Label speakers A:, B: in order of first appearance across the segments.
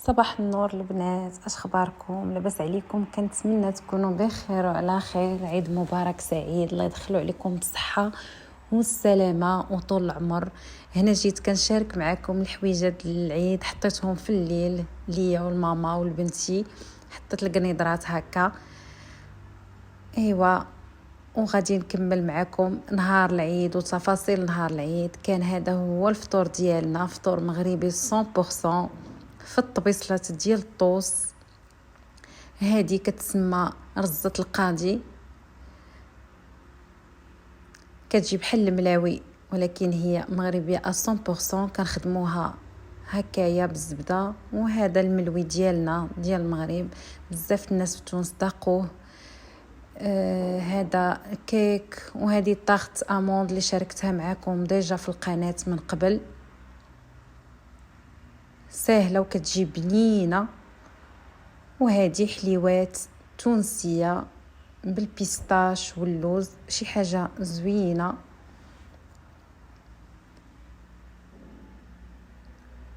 A: صباح النور البنات، اش اخباركم؟ لاباس عليكم؟ كنتمنى تكونوا بخير وعلى خير. عيد مبارك سعيد، الله يدخلوا عليكم بالصحه والسلامه وطول العمر. هنا جيت كنشارك معكم الحويجات العيد، حطيتهم في الليل ليا والماما والبنتي، حطيت القنيضرات هكا. ايوا وغادي نكمل معكم نهار العيد وتفاصيل نهار العيد. كان هذا هو الفطور ديالنا، فطور مغربي 100% في الطبيصلة ديال الطوس. هذه كتسمى رزة القاضي، كتجي بحال الملاوي ولكن هي مغربيه 100%. كنخدموها هكايا بالزبده. وهذا الملوي ديالنا ديال المغرب، بزاف الناس في تونس ذاقوه. هذا كيك، وهذه طاخت اموند اللي شاركتها معكم ديجا في القناه من قبل. سهله وكتجي بنينه. وهذه حليوات تونسيه بالبيستاش واللوز، شي حاجه زوينه.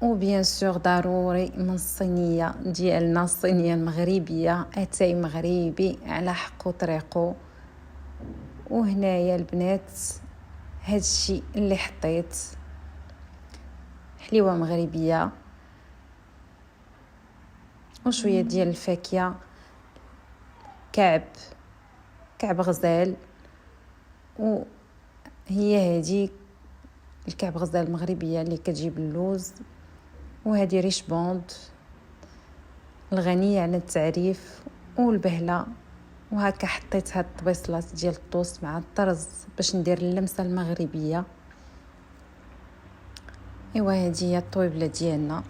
A: وبيان سور ضروري من الصينيه ديالنا، الصينيه المغربيه، اتاي مغربي على حق وطريقه. وهنايا البنات هاد الشيء اللي حطيت، حليوه مغربيه وشويه ديال الفاكهه، كعب غزال. وهي هذه الكعب غزال المغربيه اللي كتجيب اللوز. وهذه ريش بوند الغنيه عن التعريف والبهله. وهكا حطيت هاد الطبيصلات ديال الطوست مع الطرز باش ندير اللمسه المغربيه. ايوا هذه هي الطويبله ديالنا.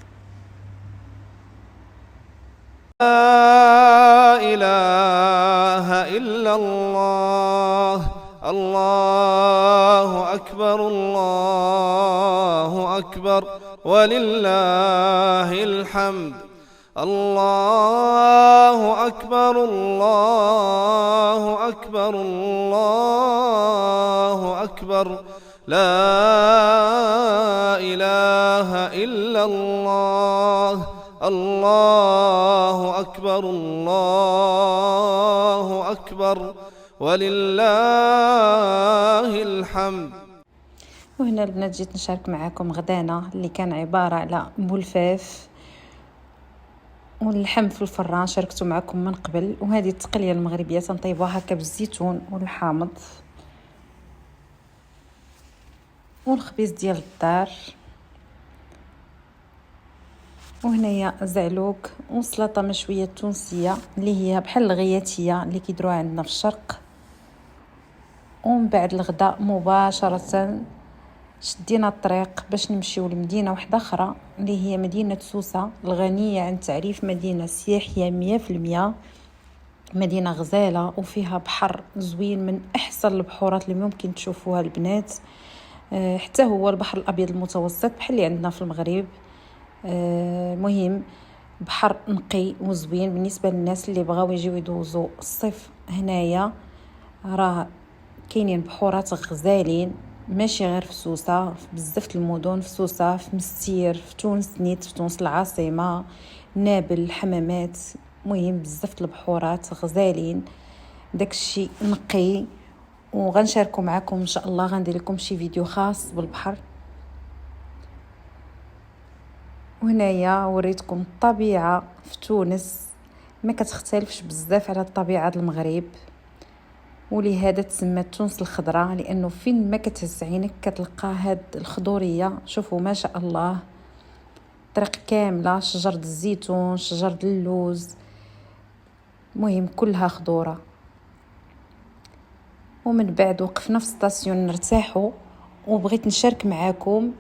B: لا إله إلا الله، الله أكبر، الله أكبر، ولله الحمد. الله أكبر، الله أكبر، الله أكبر، لا إله إلا الله، الله أكبر، الله أكبر، ولله الحمد.
A: وهنا البنات جيت نشارك معكم غدانا اللي كان عباره على بولفاف واللحم في الفران، شاركته معكم من قبل. وهذه التقليه المغربيه تنطيبوها هكا بالزيتون والحامض والخبيز ديال الدار. وهنايا زعلوك وسلطه مشويه تونسيه اللي هي بحال الغياتيه اللي كيديروها عندنا في الشرق. ومن بعد الغداء مباشره شدينا الطريق باش نمشيو لمدينه واحده اخرى اللي هي مدينه سوسه، الغنيه عن تعريف مدينه سياحيه 100%. مدينه غزاله وفيها بحر زوين، من احسن البحورات اللي ممكن تشوفوها البنات. حتى هو البحر الابيض المتوسط بحال اللي عندنا في المغرب. مهم بحر نقي وزوين بالنسبه للناس اللي بغاو يجيو يدوزوا الصيف. هنايا راه كاينين بحورات غزالين، ماشي غير في سوسه، في بزاف المدن، في سوسه، في مستير، في تونس نيت، في تونس العاصمه، نابل، الحمامات. مهم بزاف البحورات غزالين، داكشي نقي. وغنشاركوا معكم ان شاء الله، غندير لكم شي فيديو خاص بالبحر. وهنايا وريتكم الطبيعه في تونس ما كتختلفش بزاف على الطبيعه ديال المغرب، ولهذا تسمى تونس الخضراء، لانه فين ما كتهز عينك كتلقى هاد الخضوريه. شوفوا ما شاء الله، طريق كامله شجر الزيتون، شجر اللوز، مهم كلها خضوره. ومن بعد وقفنا في ستاسيون نرتاحوا، وبغيت نشارك معاكم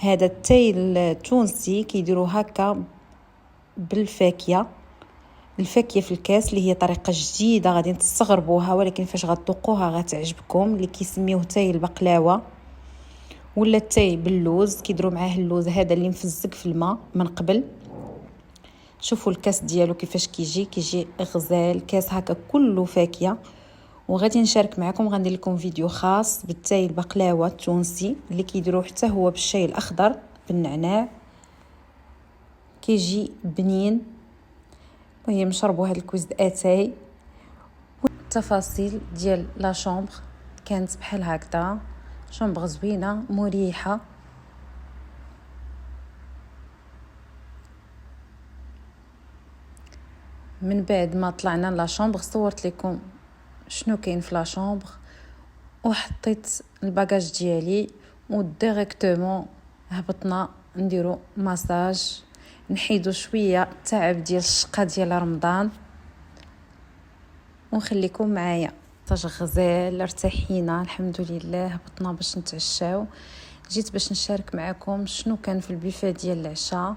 A: هذا التاي التونسي كيديروا هكا بالفاكهه. الفاكهه في الكاس اللي هي طريقه جديده غادي تستغربوها، ولكن فاش غتذوقوها غتعجبكم. اللي كيسميوه تاي البقلاوه ولا التاي باللوز، كيديروا معاه اللوز هذا اللي مفزق في الماء من قبل. شوفوا الكاس ديالو كيفاش كيجي غزال، كاس هكا كله فاكهه. وغادي نشارك معكم، غندير لكم فيديو خاص بالتاي البقلاوه التونسي اللي كيديروه حتى هو بالشاي الاخضر بالنعناع. كيجي بنين. المهم نشربوا هذا الكوز اتاي. التفاصيل ديال لا شومبر كانت بحال هكذا، شومبر زوينه مريحه. من بعد ما طلعنا لا شومبر صورت لكم شنو كاين في لا شومبر، وحطيت الباجاج ديالي وديريكتومون هبطنا نديرو ماساج، نحيدو شويه التعب ديال الشقه ديال رمضان. ونخليكم معايا طاج غزال، ارتاحينا الحمد لله. هبطنا باش نتعشاو. جيت باش نشارك معكم شنو كان في البوفيه ديال العشاء.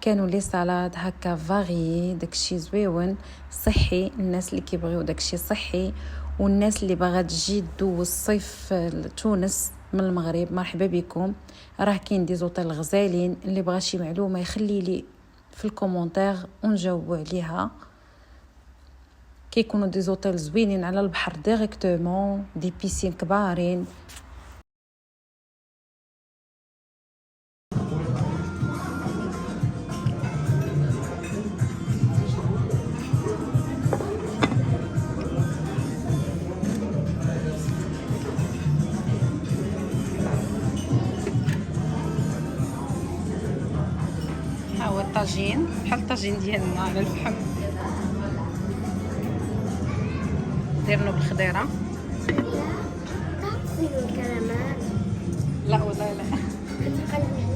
A: كانوا لي سالاد هكا فاريي، داكشي زويون صحي، الناس اللي كيبغيو داكشي صحي والناس اللي باغا تجي دوز الصيف لتونس من المغرب مرحبا بكم. راه كاين دي زوطيل غزالين، اللي بغى شي معلومه يخلي لي في الكومونتير ونجاوبوا عليها. كيكونوا دي زوطيل زوينين على البحر ديريكتومون، دي بيسين كبارين. ها هو الطاجين بحال الطاجين ديالنا على الفحم، ديرنو بالخضيره. لا والله لا.